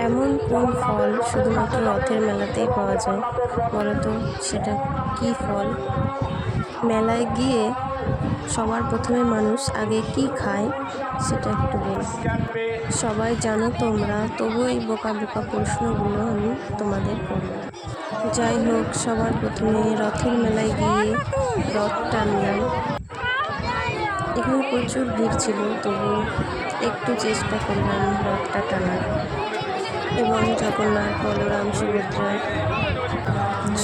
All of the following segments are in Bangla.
এমন কোন ফল শুধুমাত্র রথের মেলাতেই পাওয়া যায় বলো তো? সেটা কি ফল? মেলায় গিয়ে সবার প্রথমে মানুষ আগে কি খায় সেটা একটু বল। সবাই জানো তোমরা, তবু এই বোকা বোকা প্রশ্নগুলো আমি তোমাদের করব। যাই হোক, সবার প্রথমে রথের মেলায় গিয়ে রথ টানলাম। এখানে প্রচুর ভিড় ছিল, তবু একটু চেষ্টা করলাম রথটা টানার। এবং জগন্নাথ, বলরাম, সুভদ্রা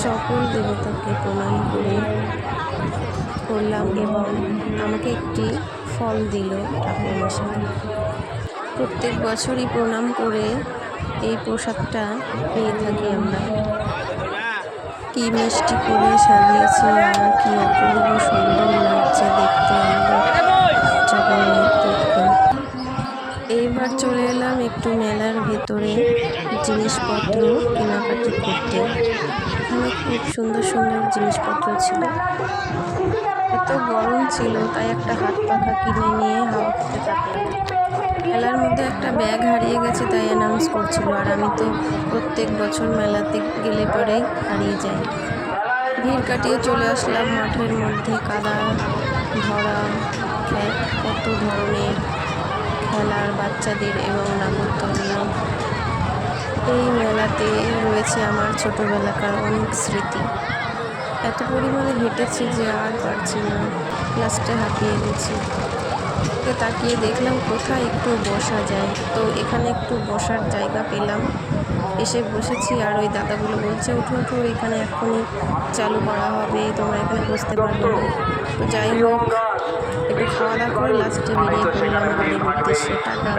সকল দেবতাকে প্রণাম করলাম এবং আমাকে একটি ফল দিল ঠাকুরমশাই। প্রত্যেক বছরই প্রণাম করে এই প্রসাদটা পেয়ে থাকি আমরা। কি মিষ্টি করে সাজিয়েছে আর কি অপূর্ব সুন্দর লাগছে দেখতে আমাদের জগন্নাথ দেবকে। এইবার চলে এলাম একটু মেলার ভেতরে জিনিসপত্র কেনাকাটি করতে। এখানে খুব সুন্দর সুন্দর জিনিসপত্র ছিল। এত গরম ছিল তাই একটা হাত পাখা কিনে নিয়ে হাওয়া খেতে থাকলাম। মেলার মধ্যে একটা ব্যাগ হারিয়ে গেছে তাই অ্যানাউন্স করছিল, আর আমি তো প্রত্যেক বছর মেলাতে গেলে পরেই হারিয়ে যাই। ভিড় কাটিয়ে চলে আসলাম মাঠের মধ্যে। কাদা ভরা কত ধরনের খেলার, বাচ্চাদের এবং নাগরদোলনা। এই মেলাতে রয়েছে আমার ছোটোবেলাকার অনেক স্মৃতি। এত পরিমাণে হেঁটেছি যে আর পারছি না, লাস্টে হাঁপিয়ে গেছি। তাকিয়ে দেখলাম কোথায় একটু বসা যায়, তো এখানে একটু বসার জায়গা পেলাম, এসে বসেছি। আর ওই দাদাগুলো বলছে উঠো উঠো, এখানে এখনই চালু করা হবে, তোমরা এখানে বসতে পারবে না। তো যাই হোক, একটু খাওয়া দাওয়া করে লাস্টে বেরিয়ে পড়লাম বাড়ির উদ্দেশ্যে। টাটা।